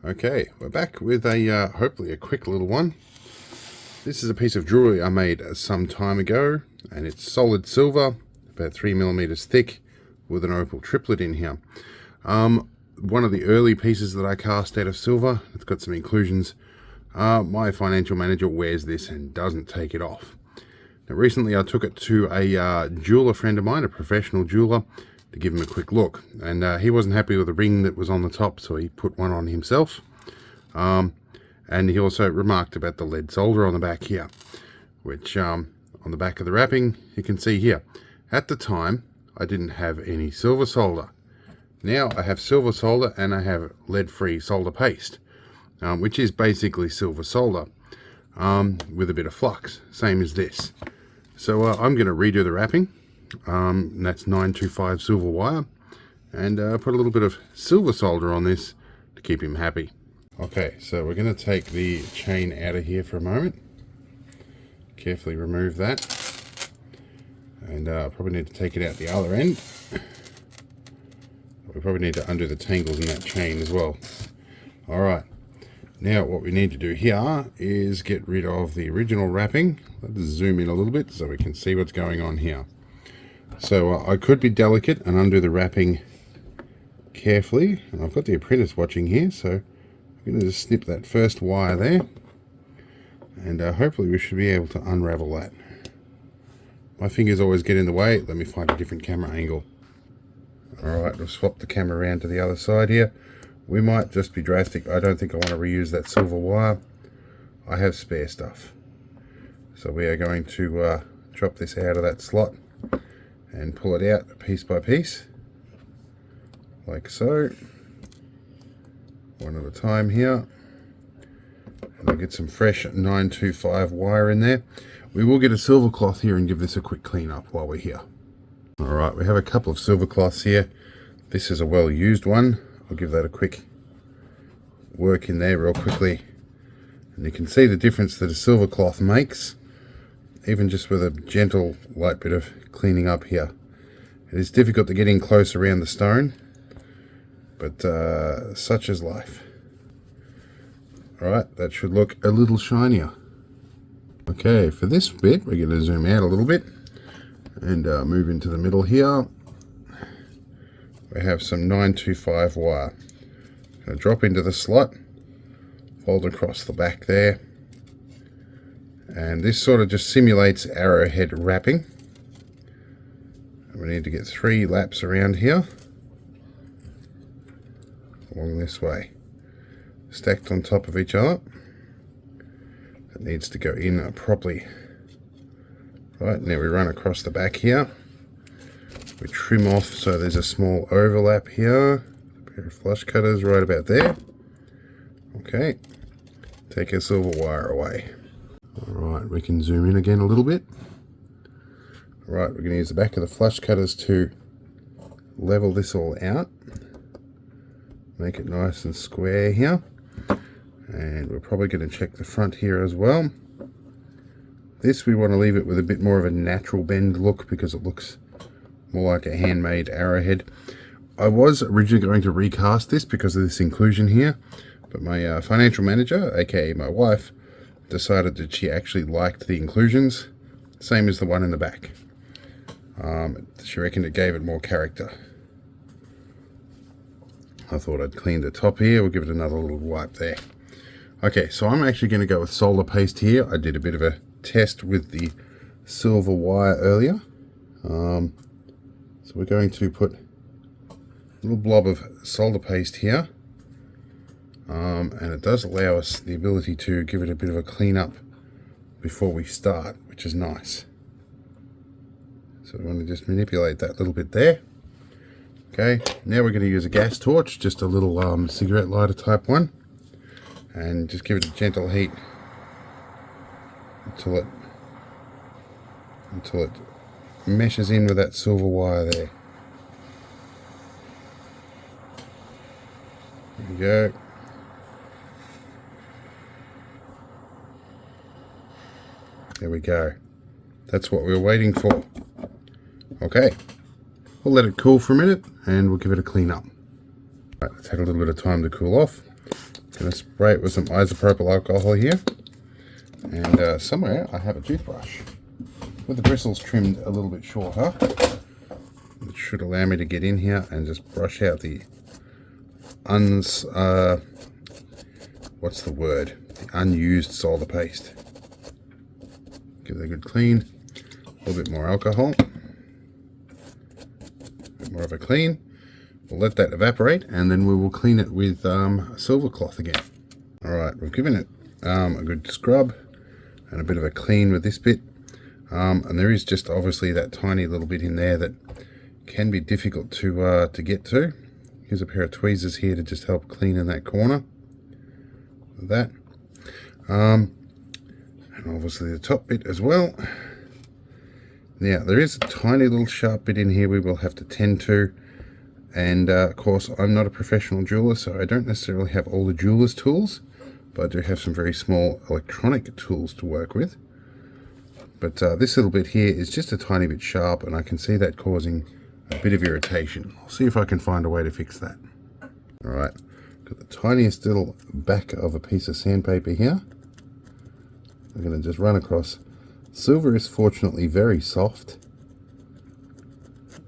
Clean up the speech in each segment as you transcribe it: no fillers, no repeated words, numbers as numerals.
Okay, we're back with a hopefully a quick little one. This is a piece of jewelry I made some time ago, and it's solid silver, about 3mm thick, with an opal triplet in here. One of the early pieces that I cast out of silver. It's got some inclusions. My financial manager wears this and doesn't take it off. Now, recently I took it to a jeweler friend of mine, a professional jeweler, to give him a quick look, and he wasn't happy with the ring that was on the top, so he put one on himself. And he also remarked about the lead solder on the back here, which on the back of the wrapping you can see here. At the time I didn't have any silver solder. Now I have silver solder and I have lead-free solder paste, which is basically silver solder with a bit of flux, same as this. So I'm going to redo the wrapping. And that's 925 silver wire, and put a little bit of silver solder on this to keep him happy. Okay, so we're going to take the chain out of here for a moment. Carefully remove that, and probably need to take it out the other end. We probably need to undo the tangles in that chain as well. Alright, now what we need to do here is get rid of the original wrapping. Let's zoom in a little bit so we can see what's going on here. So I could be delicate and undo the wrapping carefully, and I've got the apprentice watching here, so I'm going to just snip that first wire there, and hopefully we should be able to unravel that. My fingers always get in the way. Let me find a different camera angle. Alright, we'll swap the camera around to the other side here. We might just be drastic. I don't think I want to reuse that silver wire. I have spare stuff. So we are going to drop this out of that slot and pull it out piece by piece, like so, one at a time here. And I'll get some fresh 925 wire in there. We will get a silver cloth here and give this a quick clean up while we're here. Alright, we have a couple of silver cloths here. This is a well used one. I'll give that a quick work in there real quickly, and you can see the difference that a silver cloth makes, even just with a gentle light bit of cleaning up here. It is difficult to get in close around the stone, but such is life. Alright, that should look a little shinier. Okay, for this bit we're going to zoom out a little bit and move into the middle here. We have some 925 wire. Going to drop into the slot, fold across the back there, and this sort of just simulates arrowhead wrapping. We need to get 3 laps around here, along this way, stacked on top of each other. It needs to go in properly. Right, now we run across the back here. We trim off so there's a small overlap here. A pair of flush cutters right about there. Okay, take our silver wire away. Alright, we can zoom in again a little bit. Right, we're going to use the back of the flush cutters to level this all out. Make it nice and square here. And we're probably going to check the front here as well. This we want to leave it with a bit more of a natural bend look because it looks more like a handmade arrowhead. I was originally going to recast this because of this inclusion here, but my financial manager, aka my wife, decided that she actually liked the inclusions, same as the one in the back. She reckoned it gave it more character. I thought I'd clean the top here. We'll give it another little wipe there. Okay, so I'm actually going to go with solder paste here. I did a bit of a test with the silver wire earlier. So we're going to put a little blob of solder paste here. And it does allow us the ability to give it a bit of a clean up before we start, which is nice. So we want to just manipulate that little bit there. Okay, now we're going to use a gas torch, just a little cigarette lighter type one, and just give it a gentle heat until it meshes in with that silver wire there. There we go. There we go. That's what we were waiting for. Okay, we'll let it cool for a minute and we'll give it a clean up. Right, it's had a little bit of time to cool off. Going to spray it with some isopropyl alcohol here. And somewhere I have a toothbrush with the bristles trimmed a little bit shorter. It should allow me to get in here and just brush out the what's the word? The unused solder paste. Give it a good clean. A little bit more alcohol. A bit more of a clean. We'll let that evaporate and then we will clean it with a silver cloth again. Alright, we've given it a good scrub and a bit of a clean with this bit. And there is just obviously that tiny little bit in there that can be difficult to get to. Here's a pair of tweezers here to just help clean in that corner. Like that. And obviously the top bit as well. Now there is a tiny little sharp bit in here we will have to tend to. And of course I'm not a professional jeweler, so I don't necessarily have all the jeweler's tools. But I do have some very small electronic tools to work with. But this little bit here is just a tiny bit sharp, and I can see that causing a bit of irritation. I'll see if I can find a way to fix that. Alright, got the tiniest little back of a piece of sandpaper here. I'm going to just run across. Silver is fortunately very soft,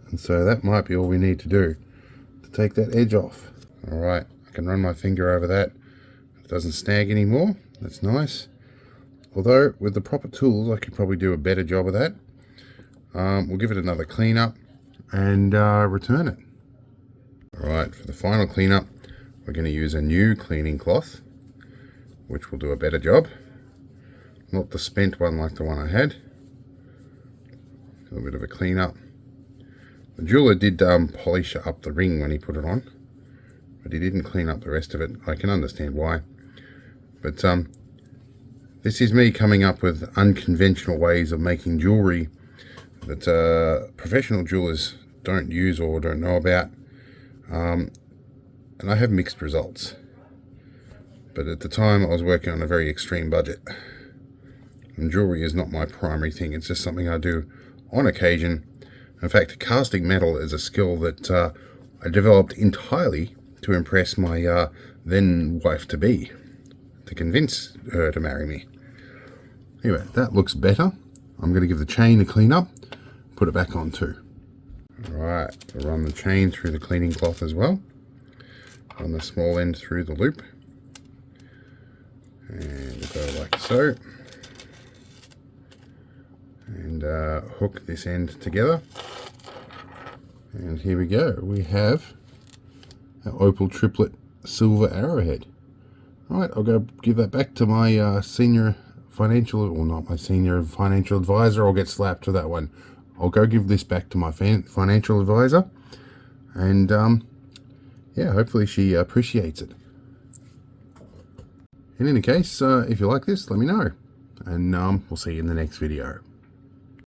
and so that might be all we need to do to take that edge off. Alright, I can run my finger over that. It doesn't snag anymore. That's nice. Although with the proper tools I could probably do a better job of that. We'll give it another clean up and return it. Alright, for the final cleanup we're going to use a new cleaning cloth, which will do a better job. Not the spent one like the one I had. A little bit of a clean up. The jeweler did polish up the ring when he put it on, but he didn't clean up the rest of it. I can understand why. But this is me coming up with unconventional ways of making jewelry that professional jewelers don't use or don't know about. And I have mixed results. But at the time I was working on a very extreme budget. And jewelry is not my primary thing. It's just something I do on occasion. In fact, casting metal is a skill that I developed entirely to impress my then wife-to-be, to convince her to marry me. Anyway, that looks better. I'm going to give the chain a clean up, put it back on too. Alright, we'll run the chain through the cleaning cloth as well. Run the small end through the loop. And go like so. And hook this end together. And here we go. We have our opal triplet silver arrowhead. Alright, I'll go give that back to my senior financial, or not my senior financial advisor. I'll get slapped for that one. I'll go give this back to my financial advisor. And yeah, hopefully she appreciates it. In any case, if you like this, let me know. And we'll see you in the next video.